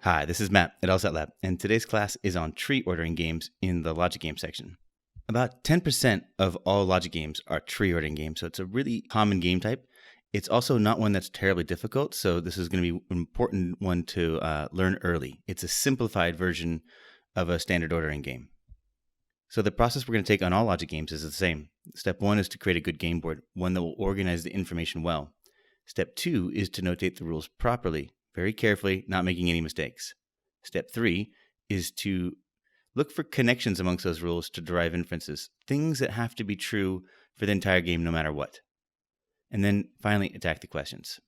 Hi, this is Matt at LSAT Lab, and today's class is on tree ordering games in the logic game section. About 10% of all logic games are tree ordering games, so it's a really common game type. It's also not one that's terribly difficult, so this is going to be an important one to learn early. It's a simplified version of a standard ordering game. So the process we're going to take on all logic games is the same. Step 1 is to create a good game board, one that will organize the information well. Step 2 is to notate the rules properly, very carefully, not making any mistakes. Step 3 is to look for connections amongst those rules to derive inferences, things that have to be true for the entire game no matter what. And then finally, attack the questions.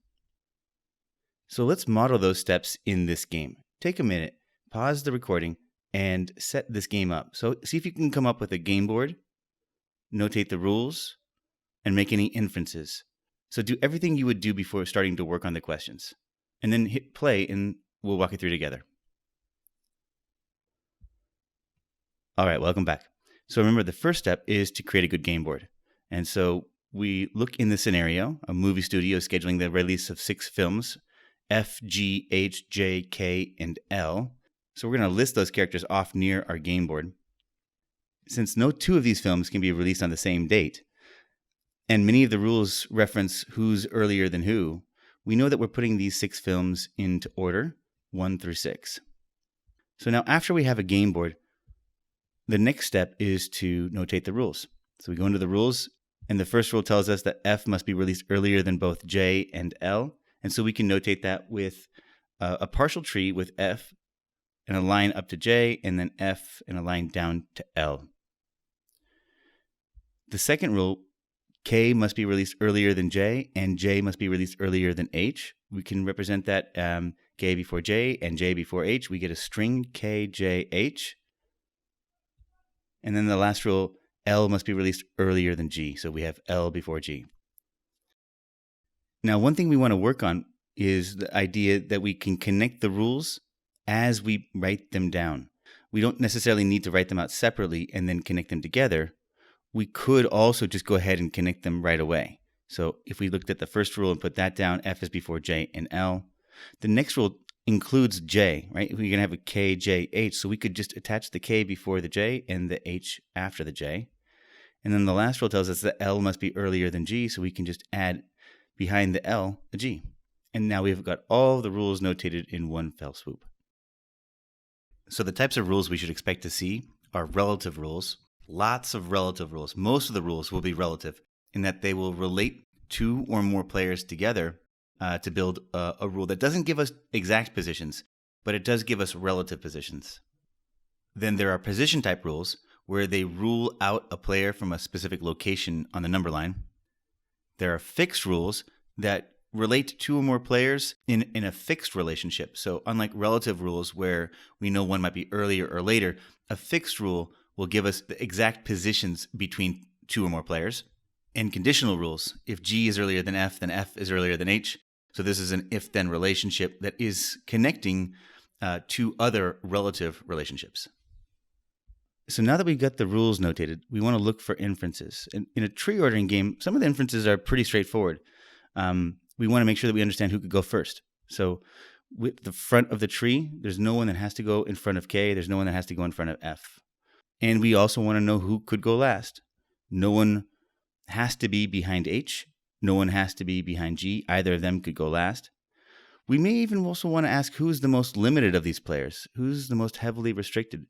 So let's model those steps in this game. Take a minute, pause the recording, and set this game up. So see if you can come up with a game board, notate the rules, and make any inferences. So do everything you would do before starting to work on the questions. And then hit play and we'll walk it through together. All right, welcome back. So remember, the first step is to create a good game board. And so we look in the scenario, a movie studio scheduling the release of 6 films, F, G, H, J, K, and L. So we're going to list those characters off near our game board. Since no 2 of these films can be released on the same date, and many of the rules reference who's earlier than who, we know that we're putting these 6 films into order, 1 through 6. So now after we have a game board, the next step is to notate the rules. So we go into the rules, and the first rule tells us that F must be released earlier than both J and L. And so we can notate that with a partial tree with F and a line up to J, and then F and a line down to L. The second rule, K must be released earlier than J, and J must be released earlier than H. We can represent that K before J and J before H. We get a string K, J, H. And then the last rule, L must be released earlier than G. So we have L before G. Now, one thing we want to work on is the idea that we can connect the rules as we write them down. We don't necessarily need to write them out separately and then connect them together. We could also just go ahead and connect them right away. So if we looked at the first rule and put that down, F is before J and L. The next rule includes J, right? We're going to have a K, J, H. So we could just attach the K before the J and the H after the J. And then the last rule tells us that L must be earlier than G. So we can just add behind the L a G. And now we've got all the rules notated in one fell swoop. So the types of rules we should expect to see are relative rules. Lots of relative rules. Most of the rules will be relative in that they will relate 2 or more players together to build a rule that doesn't give us exact positions, but it does give us relative positions. Then there are position type rules where they rule out a player from a specific location on the number line. There are fixed rules that relate 2 or more players in a fixed relationship. So unlike relative rules where we know one might be earlier or later, a fixed rule will give us the exact positions between 2 or more players. And conditional rules, if G is earlier than F is earlier than H. So this is an if-then relationship that is connecting 2 other relative relationships. So now that we've got the rules notated, we want to look for inferences. In a tree ordering game, some of the inferences are pretty straightforward. We want to make sure that we understand who could go first. So with the front of the tree, there's no one that has to go in front of K. There's no one that has to go in front of F. And we also want to know who could go last. No one has to be behind H. No one has to be behind G. Either of them could go last. We may even also want to ask who's the most limited of these players. Who's the most heavily restricted?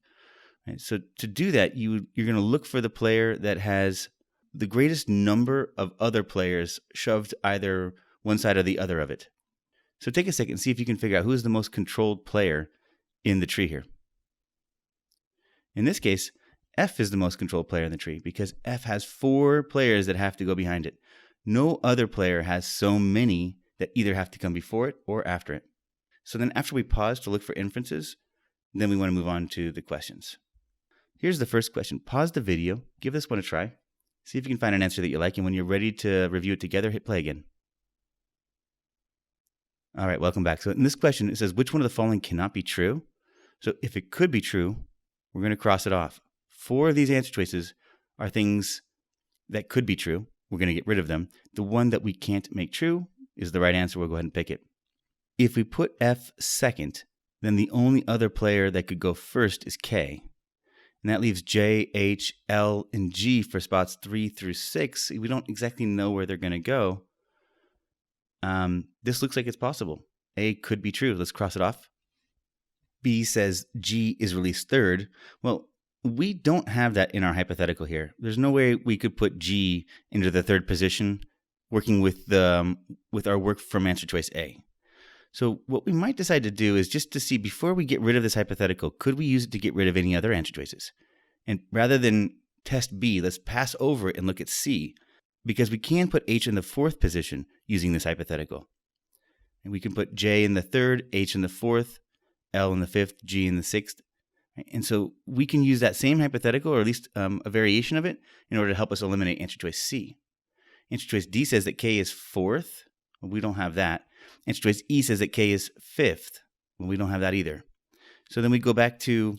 Right? So to do that, you're going to look for the player that has the greatest number of other players shoved either one side or the other of it. So take a second and see if you can figure out who is the most controlled player in the tree here. In this case, F is the most controlled player in the tree because F has 4 players that have to go behind it. No other player has so many that either have to come before it or after it. So then after we pause to look for inferences, then we want to move on to the questions. Here's the first question. Pause the video, give this one a try, see if you can find an answer that you like, and when you're ready to review it together, hit play again. All right, welcome back. So in this question, it says, which one of the following cannot be true? So if it could be true, we're going to cross it off. 4 of these answer choices are things that could be true. We're going to get rid of them. The one that we can't make true is the right answer. We'll go ahead and pick it. If we put F second, then the only other player that could go first is K. And that leaves J, H, L, and G for spots 3 through 6. We don't exactly know where they're going to go. This looks like it's possible. A could be true. Let's cross it off. B says G is released third. Well, we don't have that in our hypothetical here. There's no way we could put G into the third position working with our work from answer choice A. So what we might decide to do is just to see, before we get rid of this hypothetical, could we use it to get rid of any other answer choices? And rather than test B, let's pass over it and look at C, because we can put H in the fourth position using this hypothetical. And we can put J in the third, H in the fourth, L in the fifth, G in the sixth. And so we can use that same hypothetical, or at least a variation of it, in order to help us eliminate answer choice C. Answer choice D says that K is fourth. Well, we don't have that. Answer choice E says that K is fifth. Well, we don't have that either. So then we go back to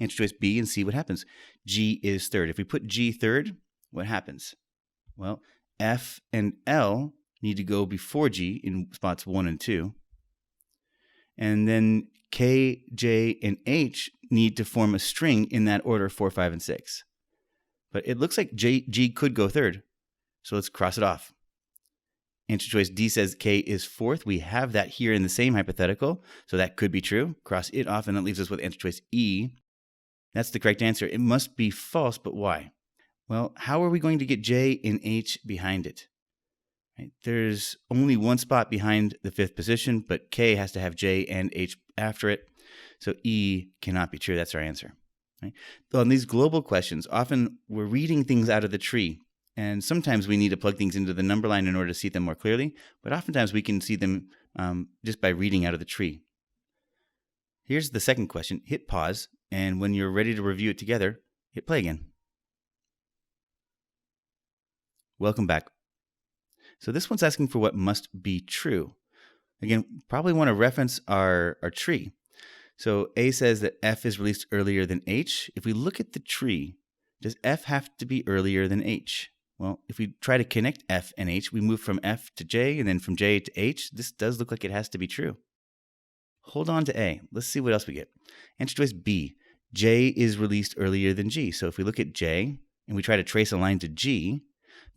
answer choice B and see what happens. G is third. If we put G third, what happens? Well, F and L need to go before G in spots 1 and 2. And then K, J, and H need to form a string in that order, 4, 5, and 6. But it looks like G could go third. So let's cross it off. Answer choice D says K is fourth. We have that here in the same hypothetical, so that could be true. Cross it off, and that leaves us with answer choice E. That's the correct answer. It must be false, but why? Well, how are we going to get J and H behind it? Right? There's only one spot behind the fifth position, but K has to have J and H after it, so E cannot be true. That's our answer. Right? So on these global questions, often we're reading things out of the tree. And sometimes we need to plug things into the number line in order to see them more clearly, but oftentimes we can see them just by reading out of the tree. Here's the second question. Hit pause, and when you're ready to review it together, hit play again. Welcome back. So this one's asking for what must be true. Again, probably want to reference our tree. So A says that F is released earlier than H. If we look at the tree, does F have to be earlier than H? Well, if we try to connect F and H, we move from F to J and then from J to H. This does look like it has to be true. Hold on to A. Let's see what else we get. Answer choice B. J is released earlier than G. So if we look at J and we try to trace a line to G,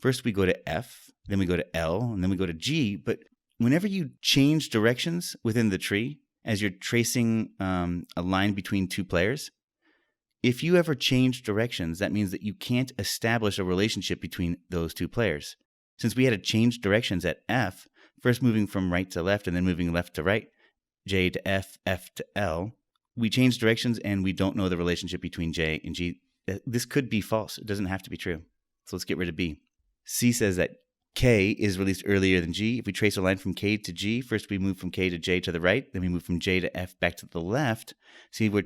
first we go to F, then we go to L, and then we go to G. But whenever you change directions within the tree, as you're tracing a line between two players, if you ever change directions, that means that you can't establish a relationship between those two players. Since we had to change directions at F, first moving from right to left and then moving left to right, J to F, F to L, we changed directions and we don't know the relationship between J and G. This could be false. It doesn't have to be true. So let's get rid of B. C says that K is released earlier than G. If we trace a line from K to G, first we move from K to J to the right, then we move from J to F back to the left. See, we're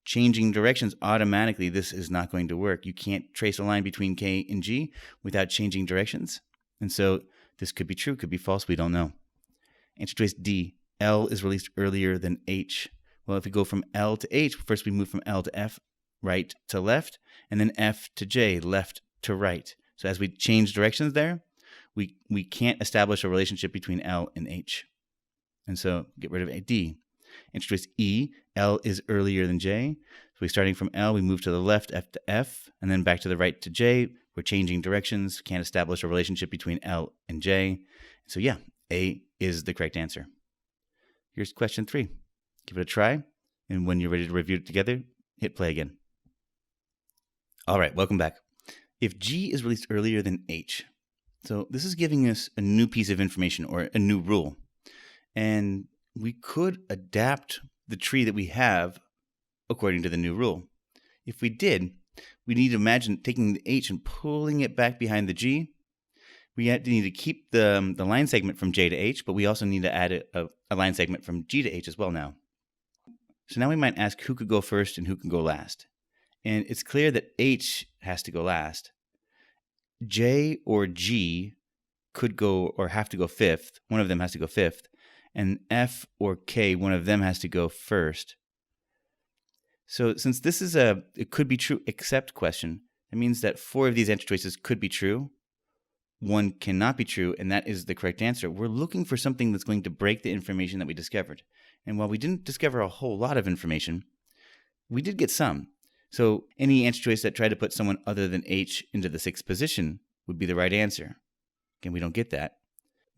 changing directions automatically. This is not going to work. You can't trace a line between K and G without changing directions. And so this could be true, could be false. We don't know. Answer choice D. L is released earlier than H. Well, if we go from L to H, first we move from L to F, right to left, and then F to J, left to right. So as we change directions there, we can't establish a relationship between L and H. And so get rid of a D. Answer choice E. L is earlier than J. So we're starting from L, we move to the left, F to F, and then back to the right to J. We're changing directions, can't establish a relationship between L and J. So yeah, A is the correct answer. Here's question 3. Give it a try, and when you're ready to review it together, hit play again. All right, welcome back. If G is released earlier than H, so this is giving us a new piece of information or a new rule. And we could adapt the tree that we have according to the new rule. If we did, we need to imagine taking the H and pulling it back behind the G. We need to keep the line segment from J to H, but we also need to add a line segment from G to H as well now. So now we might ask who could go first and who can go last. And it's clear that H has to go last. J or G could go or have to go fifth. One of them has to go fifth. And F or K, one of them has to go first. So since this is it could be true except question, it means that 4 of these answer choices could be true, one cannot be true, and that is the correct answer. We're looking for something that's going to break the information that we discovered. And while we didn't discover a whole lot of information, we did get some. So any answer choice that tried to put someone other than H into the 6th position would be the right answer. Again, we don't get that.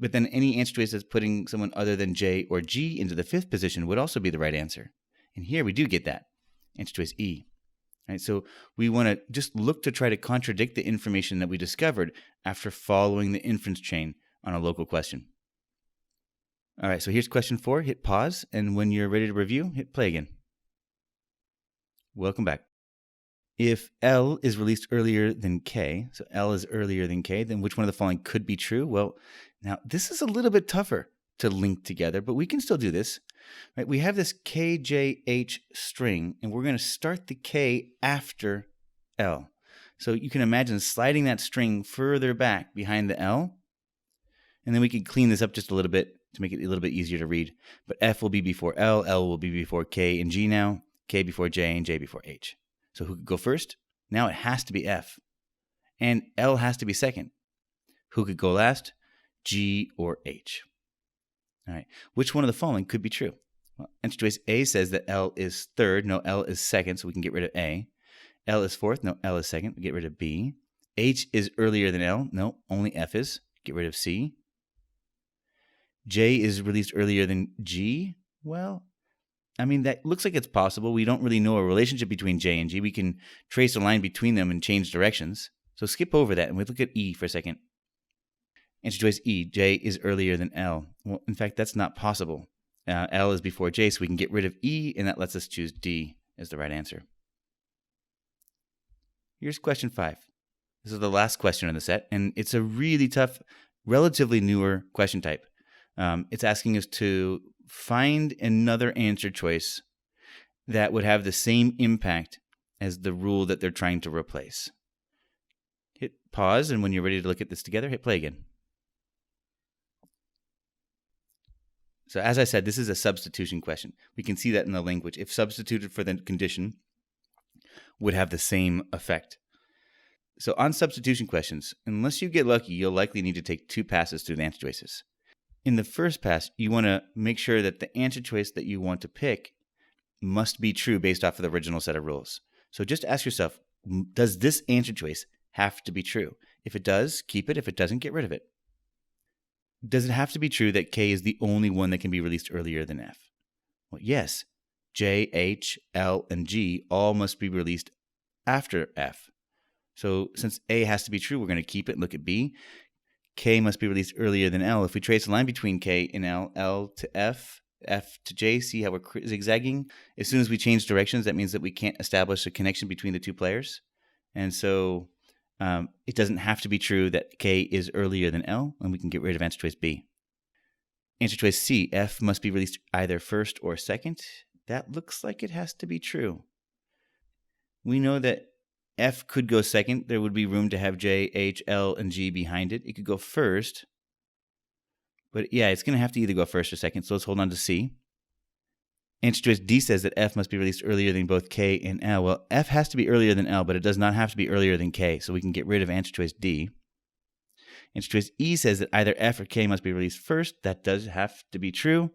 But then any answer choice that's putting someone other than J or G into the 5th position would also be the right answer. And here we do get that. Answer choice E. Right, so we want to just look to try to contradict the information that we discovered after following the inference chain on a local question. All right, so here's question 4. Hit pause, and when you're ready to review, hit play again. Welcome back. If L is released earlier than K, so L is earlier than K, then which one of the following could be true? Well, now this is a little bit tougher to link together, but we can still do this. Right? We have this KJH string, and we're going to start the K after L. So you can imagine sliding that string further back behind the L, and then we can clean this up just a little bit to make it a little bit easier to read. But F will be before L will be before K and G now, K before J, and J before H. So who could go first? Now it has to be F. And L has to be second. Who could go last? G or H. All right. Which one of the following could be true? Well, answer choice A says that L is third. No, L is second, so we can get rid of A. L is fourth. No, L is second. We get rid of B. H is earlier than L. No, only F is. Get rid of C. J is released earlier than G. Well, I mean, that looks like it's possible. We don't really know a relationship between J and G. We can trace a line between them and change directions. So skip over that and we look at E for a second. Answer choice E, J is earlier than L. Well, in fact, that's not possible. L is before J, so we can get rid of E, and that lets us choose D as the right answer. Here's question 5. This is the last question in the set, and it's a really tough, relatively newer question type. It's asking us to find another answer choice that would have the same impact as the rule that they're trying to replace. Hit pause, and when you're ready to look at this together, hit play again. So as I said, this is a substitution question. We can see that in the language. If substituted for the condition, would have the same effect. So on substitution questions, unless you get lucky, you'll likely need to take 2 passes through the answer choices. In the first pass, you want to make sure that the answer choice that you want to pick must be true based off of the original set of rules. So just ask yourself, does this answer choice have to be true? If it does, keep it. If it doesn't, get rid of it. Does it have to be true that K is the only one that can be released earlier than F? Well, yes. J, H, L, and G all must be released after F. So since A has to be true, we're going to keep it and look at B. K must be released earlier than L. If we trace a line between K and L, L to F, F to J, see how we're zigzagging? As soon as we change directions, that means that we can't establish a connection between the 2 players. And so it doesn't have to be true that K is earlier than L, and we can get rid of answer choice B. Answer choice C, F must be released either first or second. That looks like it has to be true. We know that F could go second. There would be room to have J, H, L, and G behind it. It could go first. But yeah, it's going to have to either go first or second, so let's hold on to C. Answer choice D says that F must be released earlier than both K and L. Well, F has to be earlier than L, but it does not have to be earlier than K, so we can get rid of answer choice D. Answer choice E says that either F or K must be released first. That does have to be true,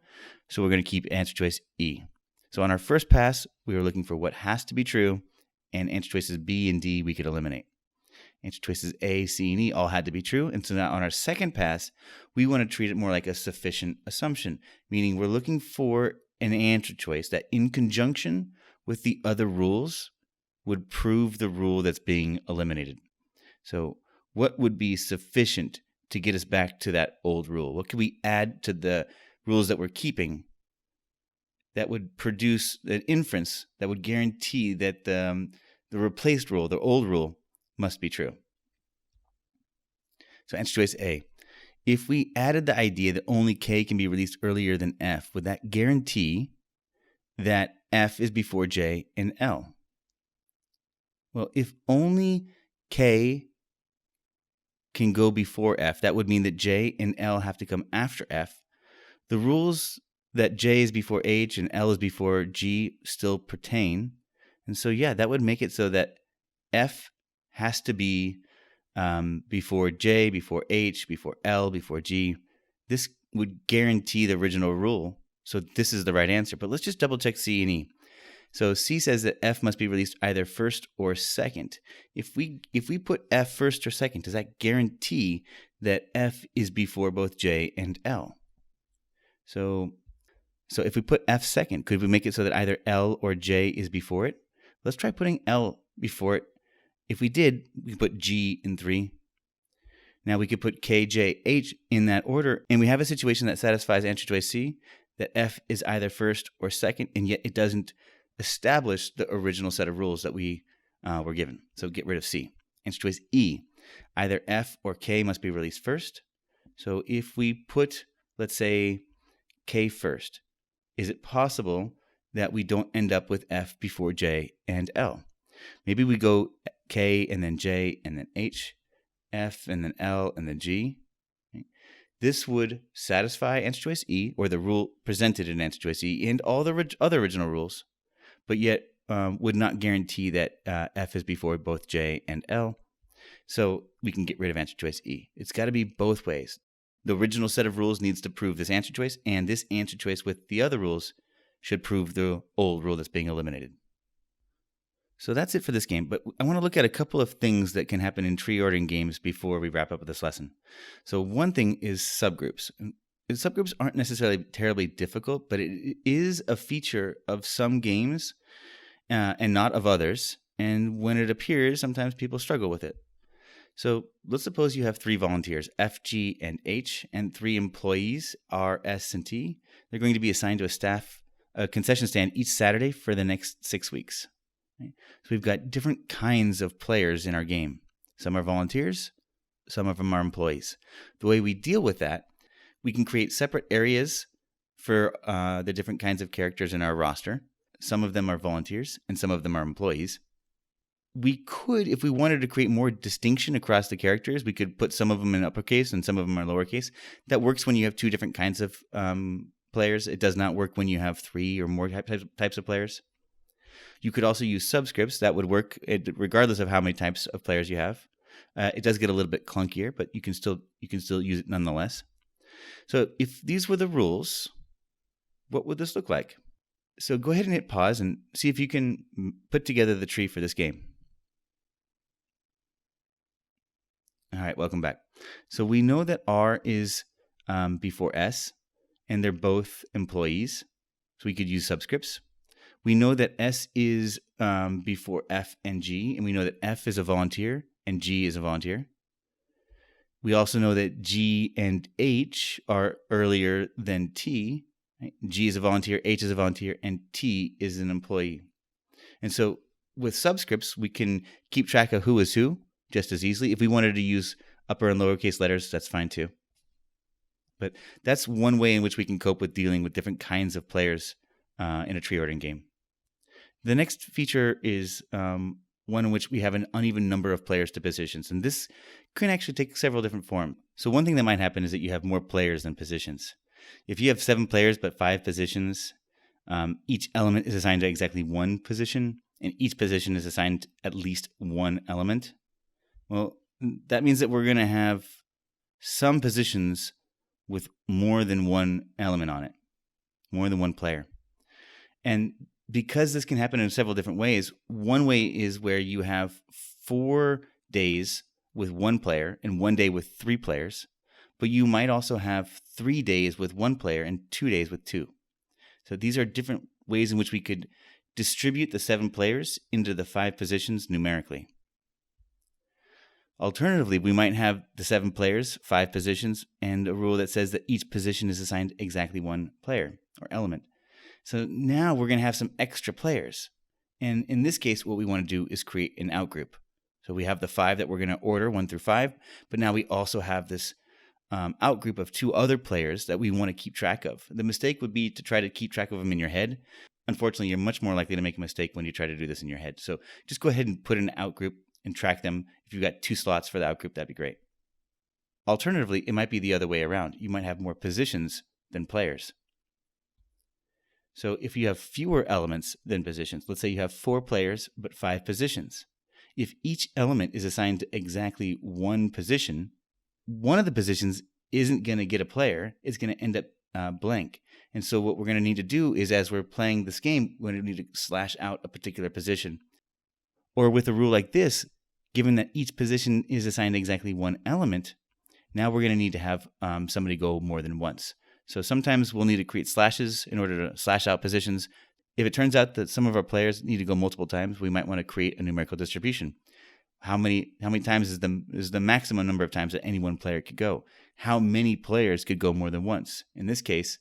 so we're going to keep answer choice E. So on our first pass, we were looking for what has to be true, and answer choices B and D we could eliminate. Answer choices A, C, and E all had to be true, and so now on our second pass, we want to treat it more like a sufficient assumption, meaning we're looking for an answer choice that in conjunction with the other rules would prove the rule that's being eliminated. So what would be sufficient to get us back to that old rule? What could we add to the rules that we're keeping that would produce an inference that would guarantee that the replaced rule, the old rule, must be true? So answer choice A. If we added the idea that only K can be released earlier than F, would that guarantee that F is before J and L? Well, if only K can go before F, that would mean that J and L have to come after F. The rules that J is before H and L is before G still pertain. And so, yeah, that would make it so that F has to be before J, before H, before L, before G. This would guarantee the original rule. So this is the right answer. But let's just double check C and E. So C says that F must be released either first or second. If we put F first or second, does that guarantee that F is before both J and L? So if we put F second, could we make it so that either L or J is before it? Let's try putting L before it. If we did, we put G in 3. Now we could put K, J, H in that order, and we have a situation that satisfies answer choice C, that F is either first or second, and yet it doesn't establish the original set of rules that we were given. So get rid of C. Answer choice E, either F or K must be released first. So if we put, let's say, K first, is it possible that we don't end up with F before J and L? Maybe we go K and then J and then H, F and then L and then G. This would satisfy answer choice E, or the rule presented in answer choice E, and all the other original rules, but yet would not guarantee that F is before both J and L. So we can get rid of answer choice E. It's got to be both ways. The original set of rules needs to prove this answer choice, and this answer choice with the other rules should prove the old rule that's being eliminated. So that's it for this game, but I want to look at a couple of things that can happen in tree ordering games before we wrap up with this lesson. So one thing is subgroups. And subgroups aren't necessarily terribly difficult, but it is a feature of some games and not of others. And when it appears, sometimes people struggle with it. So let's suppose you have 3 volunteers, F, G, and H, and 3 employees, R, S, and T. They're going to be assigned to a concession stand each Saturday for the next 6 weeks. So we've got different kinds of players in our game. Some are volunteers, some of them are employees. The way we deal with that, we can create separate areas for the different kinds of characters in our roster. Some of them are volunteers and some of them are employees. We could, if we wanted to create more distinction across the characters, we could put some of them in uppercase and some of them in lowercase. That works when you have 2 different kinds of players. It does not work when you have 3 or more types of players. You could also use subscripts. That would work regardless of how many types of players you have. It does get a little bit clunkier, but you can still use it nonetheless. So if these were the rules, what would this look like? So go ahead and hit pause and see if you can put together the tree for this game. All right, welcome back. So we know that R is before S, and they're both employees. So we could use subscripts. We know that S is before F and G, and we know that F is a volunteer and G is a volunteer. We also know that G and H are earlier than T. Right? G is a volunteer, H is a volunteer, and T is an employee. And so with subscripts, we can keep track of who is who just as easily. If we wanted to use upper and lowercase letters, that's fine too. But that's one way in which we can cope with dealing with different kinds of players in a tree ordering game. The next feature is one in which we have an uneven number of players to positions, and this can actually take several different forms. So one thing that might happen is that you have more players than positions. If you have 7 players but 5 positions, each element is assigned to exactly 1 position, and each position is assigned at least 1 element. Well, that means that we're going to have some positions with more than 1 element on it, more than 1 player. And because this can happen in several different ways, one way is where you have 4 days with 1 player and 1 day with 3 players, but you might also have 3 days with 1 player and 2 days with 2. So these are different ways in which we could distribute the 7 players into the 5 positions numerically. Alternatively, we might have the 7 players, 5 positions, and a rule that says that each position is assigned exactly 1 player or element. So now we're going to have some extra players. And in this case, what we want to do is create an outgroup. So we have the 5 that we're going to order, 1 through 5, but now we also have this outgroup of 2 other players that we want to keep track of. The mistake would be to try to keep track of them in your head. Unfortunately, you're much more likely to make a mistake when you try to do this in your head. So just go ahead and put in an outgroup and track them. If you've got 2 slots for the outgroup, that'd be great. Alternatively, it might be the other way around. You might have more positions than players. So if you have fewer elements than positions, let's say you have 4 players but 5 positions, If each element is assigned to exactly one position, one of the positions isn't going to get a player. It's going to end up blank. And so what we're going to need to do is, as we're playing this game, we're going to need to slash out a particular position. Or with a rule like this, given that each position is assigned exactly one element, now we're going to need to have somebody go more than once. So sometimes we'll need to create slashes in order to slash out positions. If it turns out that some of our players need to go multiple times, we might want to create a numerical distribution. How many times is the maximum number of times that any one player could go? How many players could go more than once? In this case,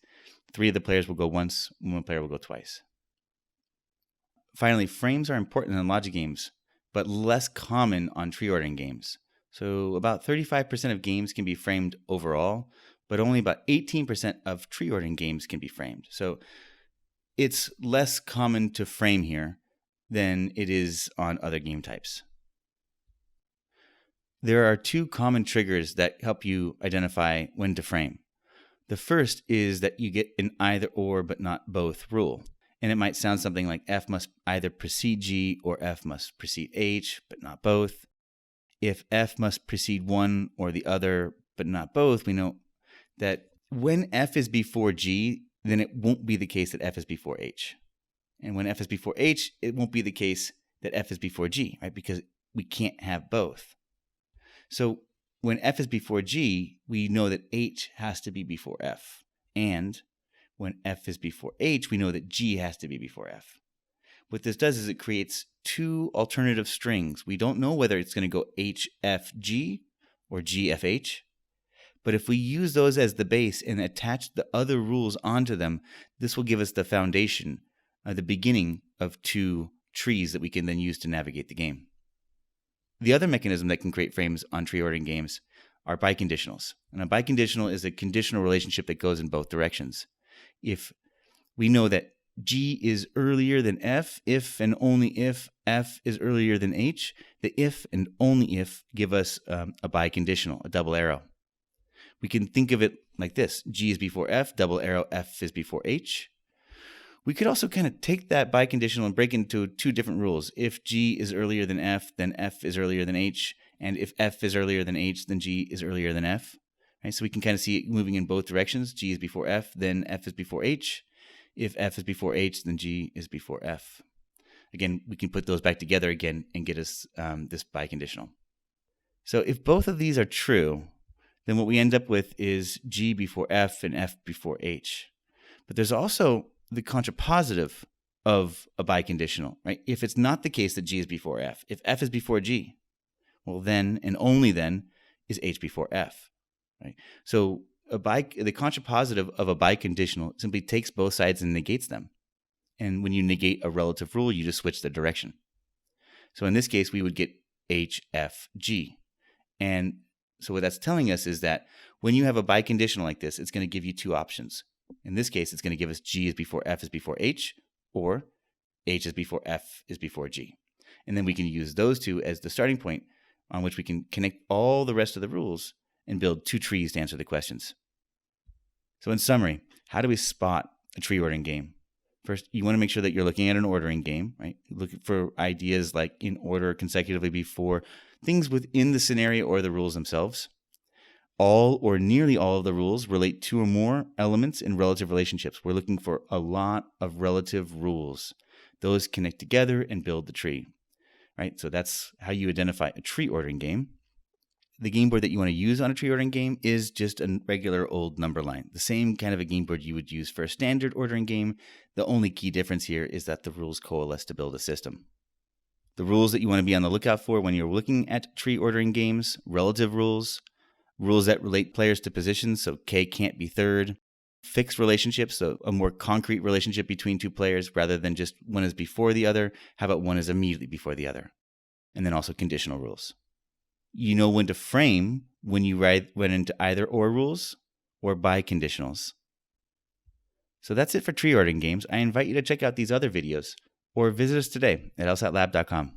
3 of the players will go once, 1 player will go twice. Finally, frames are important in logic games, but less common on tree ordering games. So about 35% of games can be framed overall, but only about 18% of tree ordering games can be framed. So it's less common to frame here than it is on other game types. There are 2 common triggers that help you identify when to frame. The first is that you get an either or but not both rule. And it might sound something like F must either precede G or F must precede H, but not both. If F must precede one or the other, but not both, we know that when F is before G, then it won't be the case that F is before H. And when F is before H, it won't be the case that F is before G, right? Because we can't have both. So when F is before G, we know that H has to be before F. And when F is before H, we know that G has to be before F. What this does is it creates 2 alternative strings. We don't know whether it's going to go HFG or GFH. But if we use those as the base and attach the other rules onto them, this will give us the foundation, the beginning of 2 trees that we can then use to navigate the game. The other mechanism that can create frames on tree ordering games are biconditionals. And a biconditional is a conditional relationship that goes in both directions. If we know that G is earlier than F, if and only if F is earlier than H, the if and only if give us a biconditional, a double arrow. We can think of it like this. G is before F, double arrow, F is before H. We could also kind of take that biconditional and break it into 2 different rules. If G is earlier than F, then F is earlier than H. And if F is earlier than H, then G is earlier than F. Right? So we can kind of see it moving in both directions. G is before F, then F is before H. If F is before H, then G is before F. Again, we can put those back together again and get us this biconditional. So if both of these are true, then what we end up with is G before F and F before H. But there's also the contrapositive of a biconditional, right? If it's not the case that G is before F, if F is before G, well then and only then is H before F, right? So the contrapositive of a biconditional simply takes both sides and negates them. And when you negate a relative rule, you just switch the direction. So in this case, we would get HFG. And so what that's telling us is that when you have a biconditional like this, it's going to give you 2 options. In this case, it's going to give us G is before F is before H, or H is before F is before G. And then we can use those 2 as the starting point on which we can connect all the rest of the rules and build 2 trees to answer the questions. So in summary, how do we spot a tree ordering game? First, you want to make sure that you're looking at an ordering game, right? Look for ideas like in order consecutively before things within the scenario or the rules themselves. All or nearly all of the rules relate 2 or more elements in relative relationships. We're looking for a lot of relative rules. Those connect together and build the tree, right? So that's how you identify a tree ordering game. The game board that you want to use on a tree ordering game is just a regular old number line, the same kind of a game board you would use for a standard ordering game. The only key difference here is that the rules coalesce to build a system. The rules that you want to be on the lookout for when you're looking at tree ordering games: relative rules, rules that relate players to positions, so K can't be third, fixed relationships, so a more concrete relationship between 2 players rather than just one is before the other. How about one is immediately before the other? And then also conditional rules. You know when to frame when you run into either or rules or biconditionals. So that's it for tree ordering games. I invite you to check out these other videos or visit us today at lsatlab.com.